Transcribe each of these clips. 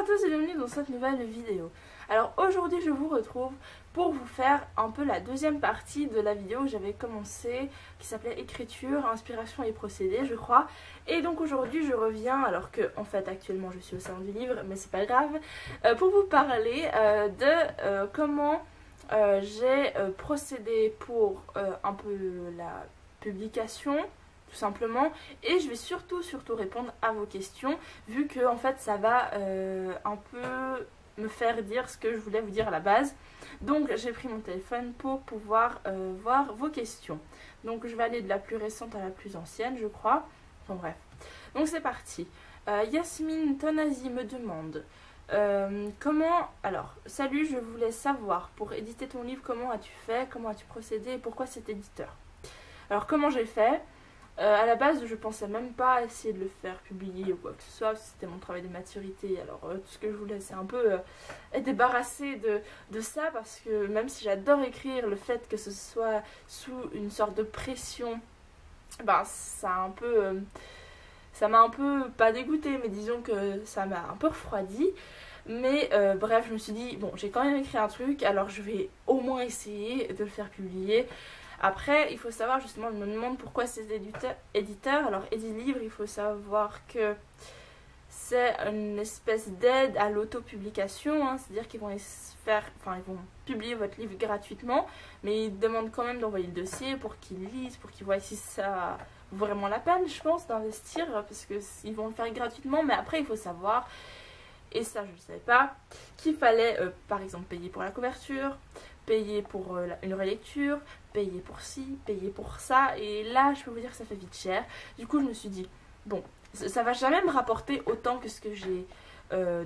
à tous et bienvenue dans cette nouvelle vidéo. Alors aujourd'hui je vous retrouve pour vous faire un peu la deuxième partie de la vidéo où j'avais commencé, qui s'appelait écriture, inspiration et procédés je crois. Et donc aujourd'hui je reviens, alors que en fait actuellement je suis au salon du livre mais c'est pas grave, pour vous parler de comment j'ai procédé pour un peu la publication tout simplement, et je vais surtout répondre à vos questions vu que en fait ça va un peu me faire dire ce que je voulais vous dire à la base. Donc j'ai pris mon téléphone pour pouvoir voir vos questions. Donc je vais aller de la plus récente à la plus ancienne je crois. Enfin bref, donc c'est parti. Yasmine Tonazi me demande comment, alors salut, je voulais savoir pour éditer ton livre comment as-tu fait, comment as-tu procédé et pourquoi cet éditeur. Alors comment j'ai fait, à la base je pensais même pas essayer de le faire publier ou quoi que ce soit, c'était mon travail de maturité. Alors tout ce que je voulais c'est un peu être débarrassée de ça, parce que même si j'adore écrire, le fait que ce soit sous une sorte de pression, ben ça m'a un peu, pas dégoûtée, mais disons que ça m'a un peu refroidi. Mais bref, je me suis dit, bon, j'ai quand même écrit un truc, alors je vais au moins essayer de le faire publier. Après, il faut savoir, justement, je me demande pourquoi ces éditeurs. Alors, Edilivre, il faut savoir que c'est une espèce d'aide à l'autopublication, hein, c'est-à-dire qu'ils vont ils vont publier votre livre gratuitement, mais ils demandent quand même d'envoyer le dossier pour qu'ils lisent, pour qu'ils voient si ça vaut vraiment la peine, je pense, d'investir, parce qu'ils vont le faire gratuitement, mais après, il faut savoir, et ça, je ne savais pas, qu'il fallait, par exemple, payer pour la couverture, payer pour une relecture, payer pour ci, payer pour ça, et là, je peux vous dire que ça fait vite cher. Du coup, je me suis dit, bon, ça va jamais me rapporter autant que ce que j'ai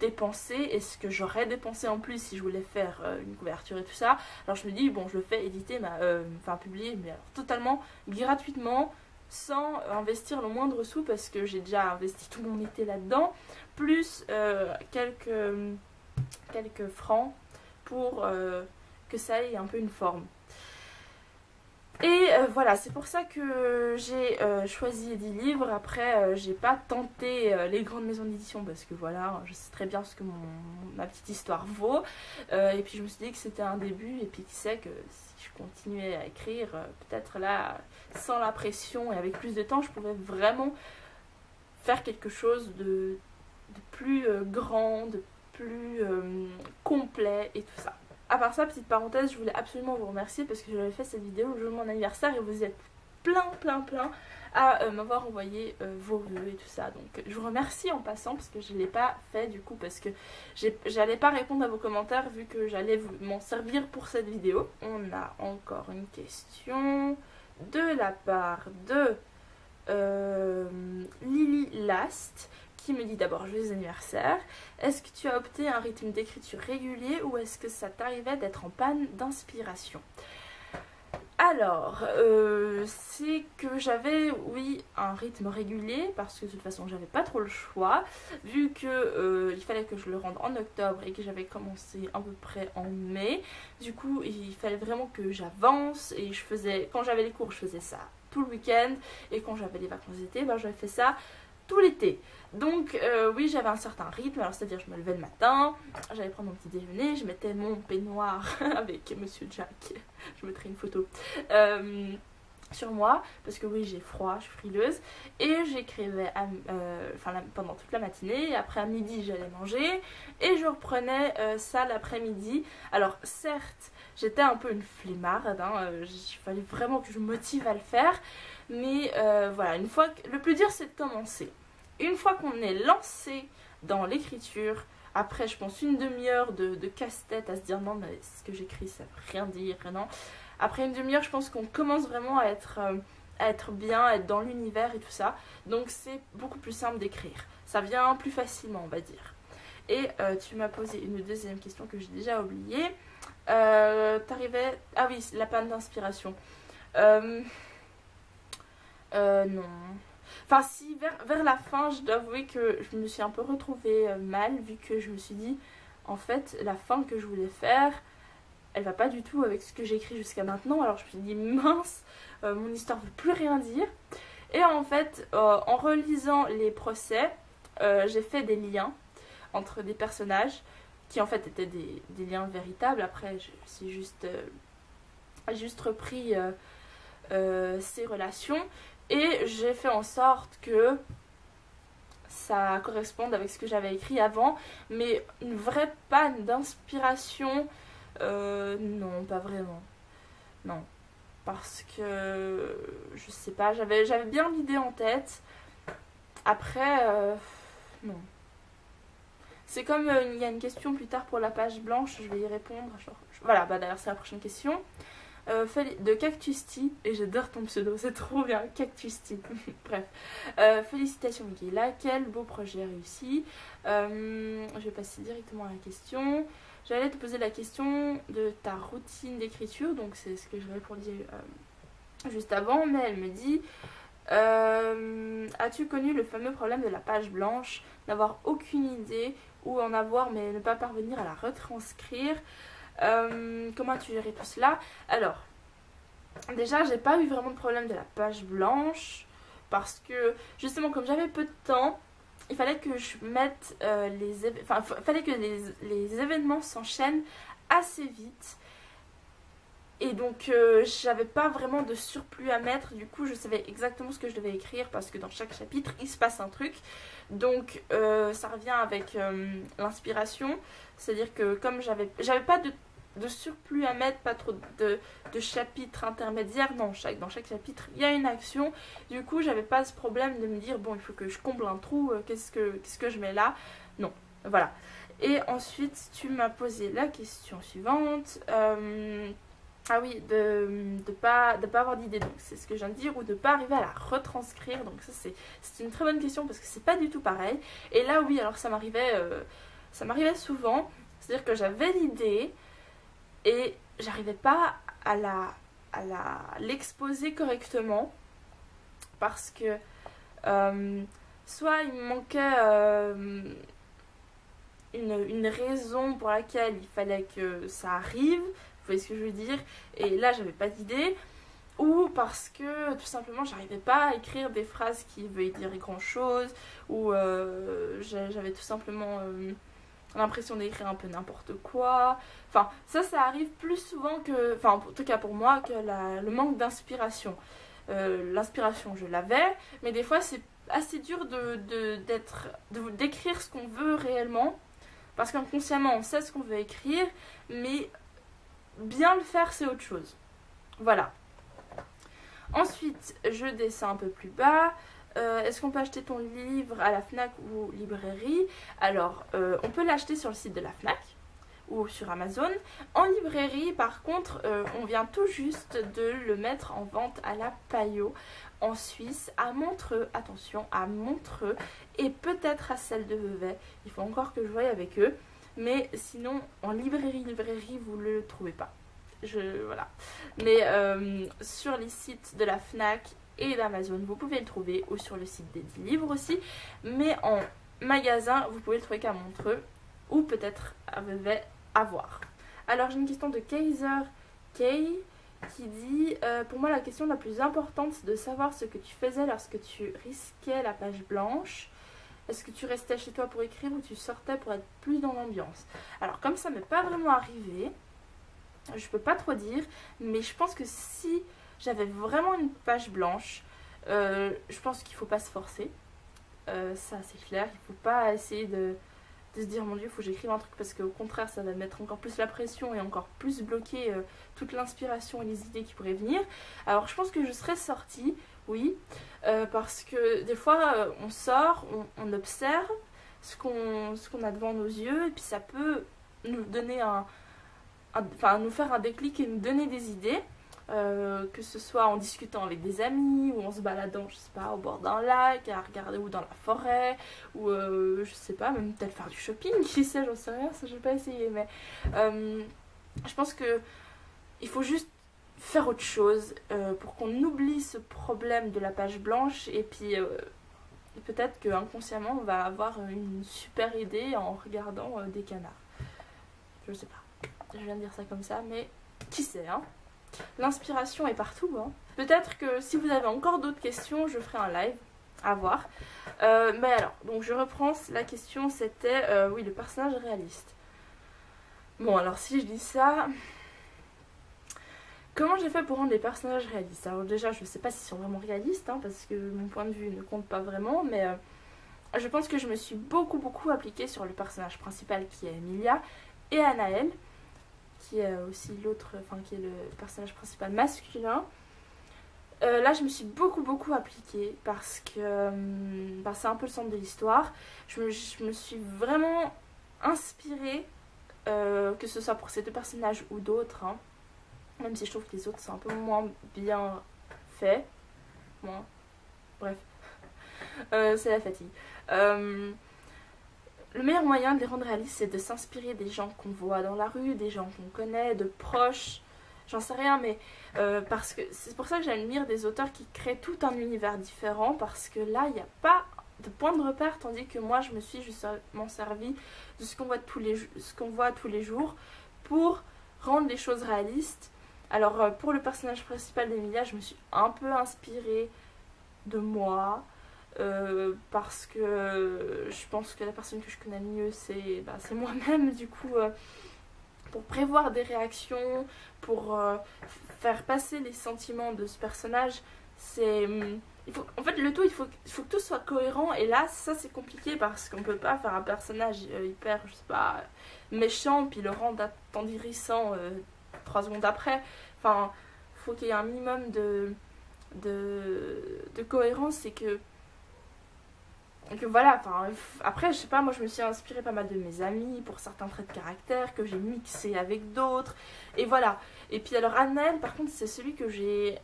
dépensé et ce que j'aurais dépensé en plus si je voulais faire une couverture et tout ça. Alors je me dis, bon, je le fais éditer, publier, mais alors, totalement gratuitement, sans investir le moindre sou, parce que j'ai déjà investi tout mon été là-dedans, plus quelques francs pour que ça ait un peu une forme. Et voilà, c'est pour ça que j'ai choisi Edilivre. Après, j'ai pas tenté les grandes maisons d'édition, parce que voilà, je sais très bien ce que ma petite histoire vaut. Et puis je me suis dit que c'était un début, et puis qui sait que si je continuais à écrire, peut-être là, sans la pression et avec plus de temps, je pouvais vraiment faire quelque chose de plus grand, de plus complet et tout ça. À part ça, petite parenthèse, je voulais absolument vous remercier parce que j'avais fait cette vidéo le jour de mon anniversaire et vous êtes plein à m'avoir envoyé vos vœux et tout ça. Donc je vous remercie en passant, parce que je ne l'ai pas fait du coup, parce que j'allais pas répondre à vos commentaires vu que j'allais m'en servir pour cette vidéo. On a encore une question de la part de Lily Last, qui me dit d'abord joyeux anniversaire. Est-ce que tu as opté un rythme d'écriture régulier ou est-ce que ça t'arrivait d'être en panne d'inspiration? Alors, c'est que j'avais, oui, un rythme régulier, parce que de toute façon j'avais pas trop le choix, vu que il fallait que je le rende en octobre et que j'avais commencé à peu près en mai. Du coup, il fallait vraiment que j'avance, et quand j'avais les cours, je faisais ça tout le week-end, et quand j'avais les vacances d'été, j'avais fait ça tout l'été. Donc oui, j'avais un certain rythme, alors c'est-à-dire je me levais le matin, j'allais prendre mon petit déjeuner, je mettais mon peignoir avec Monsieur Jack, je mettrai une photo sur moi, parce que oui, j'ai froid, je suis frileuse, et j'écrivais pendant toute la matinée, et après à midi j'allais manger, et je reprenais ça l'après-midi. Alors certes, j'étais un peu une flemmarde, hein, il fallait vraiment que je me motive à le faire, mais voilà, le plus dur c'est de commencer. Une fois qu'on est lancé dans l'écriture, après je pense une demi-heure de casse-tête à se dire non mais ce que j'écris ça veut rien dire, non. Après une demi-heure je pense qu'on commence vraiment à être bien, à être dans l'univers et tout ça. Donc c'est beaucoup plus simple d'écrire. Ça vient plus facilement on va dire. Et tu m'as posé une deuxième question que j'ai déjà oubliée. T'arrivais... Ah oui, la panne d'inspiration. Non. Enfin si, vers la fin, je dois avouer que je me suis un peu retrouvée mal, vu que je me suis dit, en fait, la fin que je voulais faire, elle va pas du tout avec ce que j'ai écrit jusqu'à maintenant. Alors je me suis dit, mince, mon histoire ne veut plus rien dire. Et en fait, en relisant les procès, j'ai fait des liens entre des personnages qui en fait étaient des liens véritables. Après, j'ai juste repris ces relations et j'ai fait en sorte que ça corresponde avec ce que j'avais écrit avant, mais une vraie panne d'inspiration, non, pas vraiment. Non, parce que je sais pas, j'avais bien l'idée en tête. Après, non. C'est comme il y a une question plus tard pour la page blanche, je vais y répondre. Voilà, bah d'ailleurs c'est la prochaine question. De Cactusty, et j'adore ton pseudo, c'est trop bien, Cactusty. Bref, félicitations Michaela, quel beau projet réussi. Je vais passer directement à la question. J'allais te poser la question de ta routine d'écriture, donc c'est ce que je répondis juste avant, mais elle me dit as-tu connu le fameux problème de la page blanche, n'avoir aucune idée ou en avoir mais ne pas parvenir à la retranscrire? Comment as-tu géré tout cela? Alors, déjà, j'ai pas eu vraiment de problème de la page blanche parce que justement, comme j'avais peu de temps, il fallait que je mette fallait que les événements s'enchaînent assez vite. Et donc, j'avais pas vraiment de surplus à mettre. Du coup, je savais exactement ce que je devais écrire parce que dans chaque chapitre, il se passe un truc. Donc, ça revient avec l'inspiration. C'est-à-dire que comme j'avais pas de surplus à mettre, pas trop de chapitres intermédiaires. Non, dans chaque chapitre, il y a une action. Du coup, j'avais pas ce problème de me dire, bon, il faut que je comble un trou, qu'est-ce que je mets là? Non, voilà. Et ensuite, tu m'as posé la question suivante. Ah oui, de pas avoir d'idée, donc c'est ce que je viens de dire, ou de pas arriver à la retranscrire. Donc ça, c'est une très bonne question parce que c'est pas du tout pareil. Et là, oui, alors ça m'arrivait souvent. C'est-à-dire que j'avais l'idée et j'arrivais pas à l'exposer correctement parce que soit il me manquait une raison pour laquelle il fallait que ça arrive, vous voyez ce que je veux dire, et là j'avais pas d'idée, ou parce que tout simplement j'arrivais pas à écrire des phrases qui veulent dire grand chose, ou j'avais tout simplement l'impression d'écrire un peu n'importe quoi. Enfin, ça arrive plus souvent que, enfin en tout cas pour moi, que le manque d'inspiration. L'inspiration je l'avais, mais des fois c'est assez dur d'écrire ce qu'on veut réellement, parce qu'inconsciemment on sait ce qu'on veut écrire, mais bien le faire c'est autre chose. Voilà. Ensuite je descends un peu plus bas. Est-ce qu'on peut acheter ton livre à la FNAC ou librairie? Alors on peut l'acheter sur le site de la FNAC ou sur Amazon. En librairie par contre on vient tout juste de le mettre en vente à la Payot en Suisse, à Montreux, attention, à Montreux, et peut-être à celle de Vevey. Il faut encore que je voie avec eux, mais sinon en librairie vous ne le trouvez pas. Voilà. Mais sur les sites de la FNAC et d'Amazon vous pouvez le trouver, ou sur le site des livres aussi, mais en magasin vous pouvez le trouver qu'à Montreux ou peut-être à Vevey, à voir. Alors j'ai une question de Kaiser Kay qui dit pour moi la question la plus importante c'est de savoir ce que tu faisais lorsque tu risquais la page blanche. Est-ce que tu restais chez toi pour écrire ou tu sortais pour être plus dans l'ambiance? Alors comme ça m'est pas vraiment arrivé, je peux pas trop dire, mais je pense que si j'avais vraiment une page blanche, je pense qu'il faut pas se forcer, ça c'est clair. Il faut pas essayer de se dire mon dieu il faut que j'écrive un truc, parce qu'au contraire ça va mettre encore plus la pression et encore plus bloquer toute l'inspiration et les idées qui pourraient venir. Alors je pense que je serais sortie, oui, parce que des fois on sort, on observe ce qu'on a devant nos yeux, et puis ça peut nous donner nous faire un déclic et nous donner des idées, que ce soit en discutant avec des amis ou en se baladant, je sais pas, au bord d'un lac, à regarder, ou dans la forêt, ou je sais pas, même peut-être faire du shopping, qui sait, j'en sais rien, ça j'ai pas essayé, mais je pense que il faut juste faire autre chose pour qu'on oublie ce problème de la page blanche, et puis peut-être que inconsciemment on va avoir une super idée en regardant des canards. Je sais pas, je viens de dire ça comme ça, mais qui sait, hein. L'inspiration est partout, hein. Peut-être que si vous avez encore d'autres questions, je ferai un live à voir. Mais alors, donc je reprends, la question c'était, oui, le personnage réaliste. Bon, alors si je dis ça, comment j'ai fait pour rendre les personnages réalistes? Alors déjà, je sais pas s'ils sont vraiment réalistes, hein, parce que mon point de vue ne compte pas vraiment, mais je pense que je me suis beaucoup appliquée sur le personnage principal qui est Emilia et Anaël, qui est aussi l'autre, enfin qui est le personnage principal masculin. Là, je me suis beaucoup appliquée parce que c'est un peu le centre de l'histoire. Je me suis vraiment inspirée, que ce soit pour ces deux personnages ou d'autres, hein, même si je trouve que les autres sont un peu moins bien faits. Moins. Bref, c'est la fatigue. Le meilleur moyen de les rendre réalistes, c'est de s'inspirer des gens qu'on voit dans la rue, des gens qu'on connaît, de proches. J'en sais rien, mais parce que c'est pour ça que j'admire des auteurs qui créent tout un univers différent, parce que là, il n'y a pas de point de repère, tandis que moi, je me suis justement servi de ce qu'on voit tous les jours pour rendre les choses réalistes. Alors, pour le personnage principal d'Emilia, je me suis un peu inspirée de moi, parce que je pense que la personne que je connais le mieux, c'est moi-même, du coup... pour prévoir des réactions, pour faire passer les sentiments de ce personnage, en fait, le tout, il faut que tout soit cohérent, et là, ça c'est compliqué parce qu'on peut pas faire un personnage hyper, je sais pas, méchant, puis le rendre attendrissant 3 secondes après. Enfin, faut qu'il y ait un minimum de cohérence, et que voilà, enfin, après, je sais pas, moi je me suis inspirée pas mal de mes amis pour certains traits de caractère que j'ai mixés avec d'autres, et voilà. Et puis alors Anaël, par contre, c'est celui que j'ai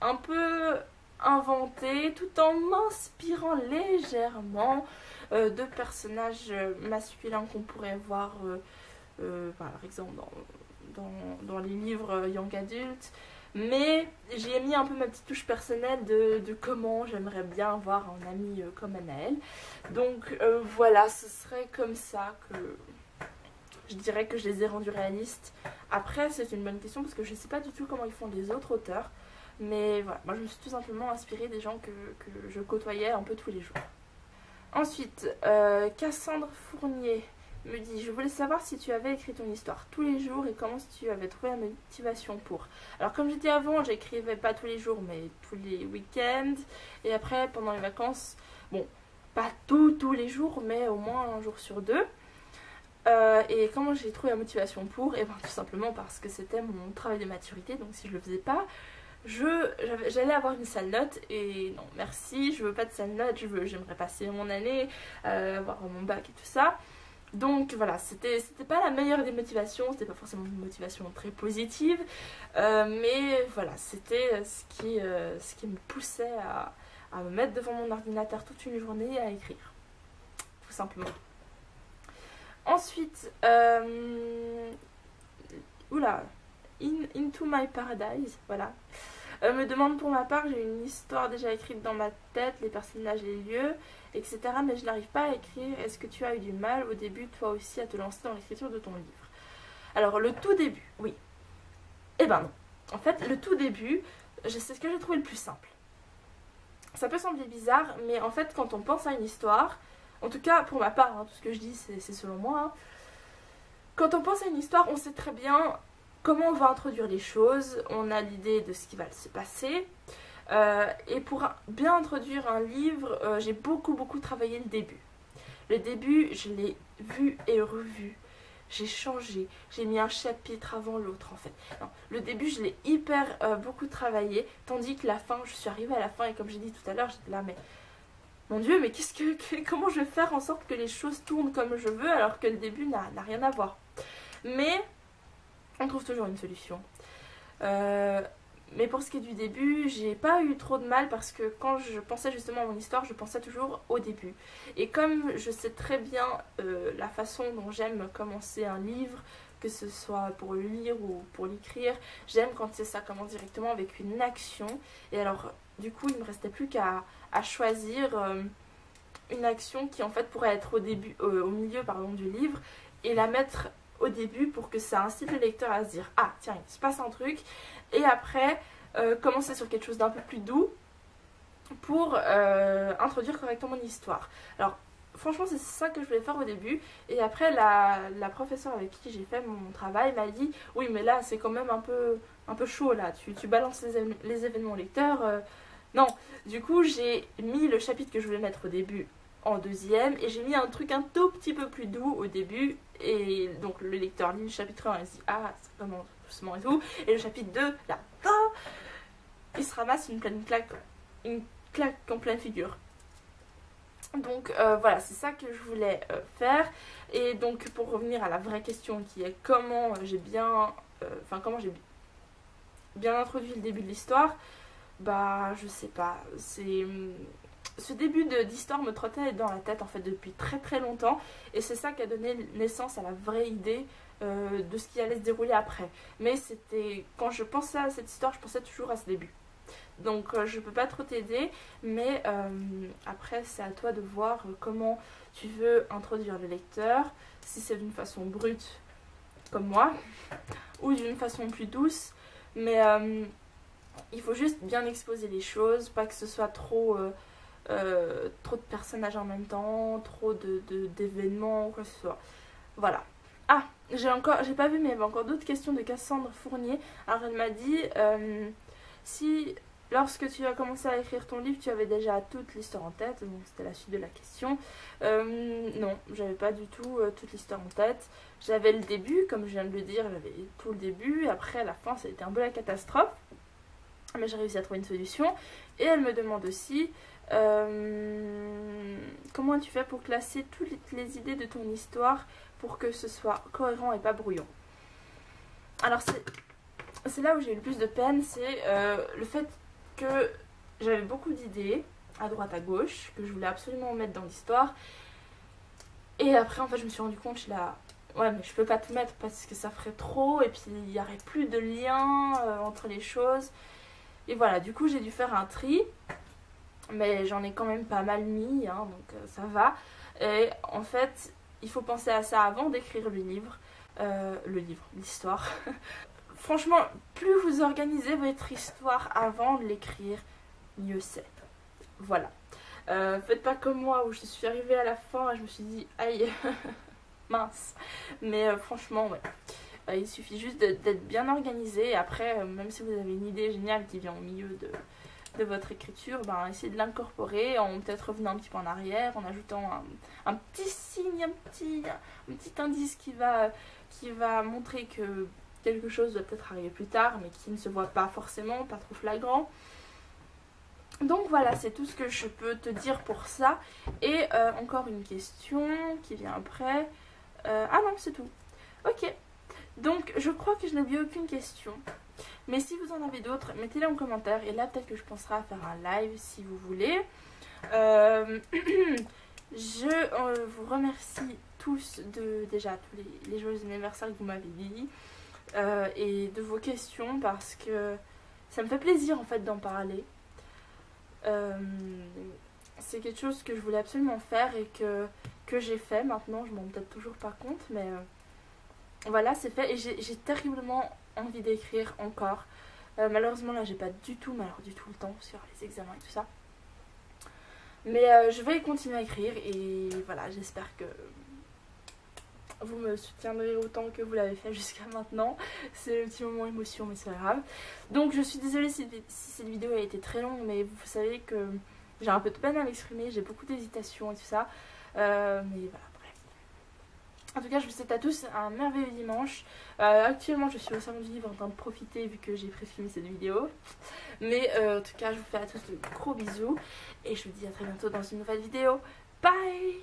un peu inventé tout en m'inspirant légèrement de personnages masculins qu'on pourrait voir par exemple dans les livres Young Adult. Mais j'ai mis un peu ma petite touche personnelle de comment j'aimerais bien avoir un ami comme Anaël. Donc voilà, ce serait comme ça que je dirais que je les ai rendus réalistes. Après, c'est une bonne question parce que je ne sais pas du tout comment ils font les autres auteurs. Mais voilà, moi je me suis tout simplement inspirée des gens que je côtoyais un peu tous les jours. Ensuite, Cassandre Fournier me dit: je voulais savoir si tu avais écrit ton histoire tous les jours et comment tu avais trouvé la motivation pour. Alors comme j'ai dit avant, j'écrivais pas tous les jours mais tous les week-ends, et après pendant les vacances, bon, pas tous les jours mais au moins un jour sur deux. Et comment j'ai trouvé la motivation pour? Et bien tout simplement parce que c'était mon travail de maturité, donc si je le faisais pas, j'allais avoir une sale note, et non merci, je veux pas de sale note, j'aimerais passer mon année, avoir mon bac et tout ça. Donc voilà, c'était pas la meilleure des motivations, c'était pas forcément une motivation très positive, mais voilà, c'était ce qui me poussait à me mettre devant mon ordinateur toute une journée et à écrire, tout simplement. Ensuite, Into My Paradise, voilà. Me demande pour ma part, j'ai une histoire déjà écrite dans ma tête, les personnages, les lieux, etc. Mais je n'arrive pas à écrire. Est-ce que tu as eu du mal au début, toi aussi, à te lancer dans l'écriture de ton livre? Alors, le tout début, oui. Eh ben non. En fait, le tout début, c'est ce que j'ai trouvé le plus simple. Ça peut sembler bizarre, mais en fait, quand on pense à une histoire, en tout cas pour ma part, hein, tout ce que je dis, c'est selon moi, hein, quand on pense à une histoire, on sait très bien comment on va introduire les choses, on a l'idée de ce qui va se passer. Et pour bien introduire un livre, j'ai beaucoup travaillé le début. Le début, je l'ai vu et revu. J'ai changé, j'ai mis un chapitre avant l'autre en fait. Non, le début, je l'ai beaucoup travaillé, tandis que la fin, je suis arrivée à la fin et comme j'ai dit tout à l'heure, j'étais là, mais mon Dieu, mais comment je vais faire en sorte que les choses tournent comme je veux alors que le début n'a rien à voir. Mais on trouve toujours une solution. Mais pour ce qui est du début, j'ai pas eu trop de mal parce que quand je pensais justement à mon histoire, je pensais toujours au début. Et comme je sais très bien la façon dont j'aime commencer un livre, que ce soit pour le lire ou pour l'écrire, j'aime quand ça commence directement avec une action. Et alors, du coup, il ne me restait plus qu'à choisir une action qui en fait pourrait être au milieu du livre, et la mettre au début pour que ça incite le lecteur à se dire: ah tiens, il se passe un truc, et après commencer sur quelque chose d'un peu plus doux pour introduire correctement mon histoire. Alors franchement c'est ça que je voulais faire au début, et après la professeure avec qui j'ai fait mon travail m'a dit oui mais là c'est quand même un peu chaud là, tu balances les événements lecteurs, non. Du coup j'ai mis le chapitre que je voulais mettre au début en deuxième, et j'ai mis un truc un tout petit peu plus doux au début, et donc le lecteur lit le chapitre 1 et se dit ah ça commence doucement et tout, et le chapitre 2 là il se ramasse une claque en pleine figure. Donc voilà, c'est ça que je voulais faire. Et donc pour revenir à la vraie question qui est comment j'ai bien introduit le début de l'histoire, bah je sais pas, c'est ce début d'histoire me trottait dans la tête en fait depuis très très longtemps, et c'est ça qui a donné naissance à la vraie idée de ce qui allait se dérouler après. Mais c'était quand je pensais à cette histoire, je pensais toujours à ce début. Donc je peux pas trop t'aider, mais après c'est à toi de voir comment tu veux introduire le lecteur, si c'est d'une façon brute comme moi ou d'une façon plus douce, mais il faut juste bien exposer les choses, pas que ce soit trop de personnages en même temps, trop d'événements ou quoi que ce soit. Voilà. Ah, j'ai pas vu, mais il y avait encore d'autres questions de Cassandre Fournier. Alors elle m'a dit si lorsque tu as commencé à écrire ton livre, tu avais déjà toute l'histoire en tête. Donc c'était la suite de la question. Non, j'avais pas du tout toute l'histoire en tête. J'avais le début, comme je viens de le dire, j'avais tout le début. Après, à la fin, ça a été un peu la catastrophe. Mais j'ai réussi à trouver une solution. Et elle me demande aussi comment tu fais pour classer toutes les idées de ton histoire pour que ce soit cohérent et pas brouillon. Alors c'est là où j'ai eu le plus de peine, c'est le fait que j'avais beaucoup d'idées à droite à gauche que je voulais absolument mettre dans l'histoire, et après en fait je me suis rendu compte, je suis là ouais mais je peux pas tout mettre parce que ça ferait trop et puis il n'y aurait plus de lien entre les choses, et voilà, du coup j'ai dû faire un tri, mais j'en ai quand même pas mal mis hein, donc ça va. Et en fait il faut penser à ça avant d'écrire l'histoire. Franchement, plus vous organisez votre histoire avant de l'écrire, mieux c'est. Voilà. Faites pas comme moi où je suis arrivée à la fin et je me suis dit aïe, mince. Mais franchement, ouais. Il suffit juste d'être bien organisé. Et après, même si vous avez une idée géniale qui vient au milieu de votre écriture, ben, essayez de l'incorporer en peut-être revenant un petit peu en arrière, en ajoutant un petit signe, un petit indice qui va montrer que quelque chose doit peut-être arriver plus tard, mais qui ne se voit pas forcément, pas trop flagrant. Donc voilà, c'est tout ce que je peux te dire pour ça. Et encore une question qui vient après. Ah non, c'est tout. Ok. Donc je crois que je n'ai oublié aucune question. Mais si vous en avez d'autres, mettez-les en commentaire. Et là, peut-être que je penserai à faire un live si vous voulez. Je vous remercie tous déjà tous les joyeux anniversaires que vous m'avez dit. Et de vos questions, parce que ça me fait plaisir en fait d'en parler. C'est quelque chose que je voulais absolument faire et que j'ai fait. Maintenant je m'en rends peut-être toujours pas compte, mais voilà, c'est fait. Et j'ai terriblement envie d'écrire encore. Malheureusement là j'ai pas du tout le temps sur les examens et tout ça, mais je vais continuer à écrire. Et voilà, j'espère que vous me soutiendrez autant que vous l'avez fait jusqu'à maintenant. C'est le petit moment émotion, mais c'est pas grave. Donc je suis désolée si cette vidéo a été très longue, mais vous savez que j'ai un peu de peine à m'exprimer, j'ai beaucoup d'hésitation et tout ça. Mais voilà, bref. En tout cas, je vous souhaite à tous un merveilleux dimanche. Actuellement, je suis au salon du livre en train de profiter vu que j'ai pré-filmé cette vidéo. Mais en tout cas, je vous fais à tous de gros bisous. Et je vous dis à très bientôt dans une nouvelle vidéo. Bye!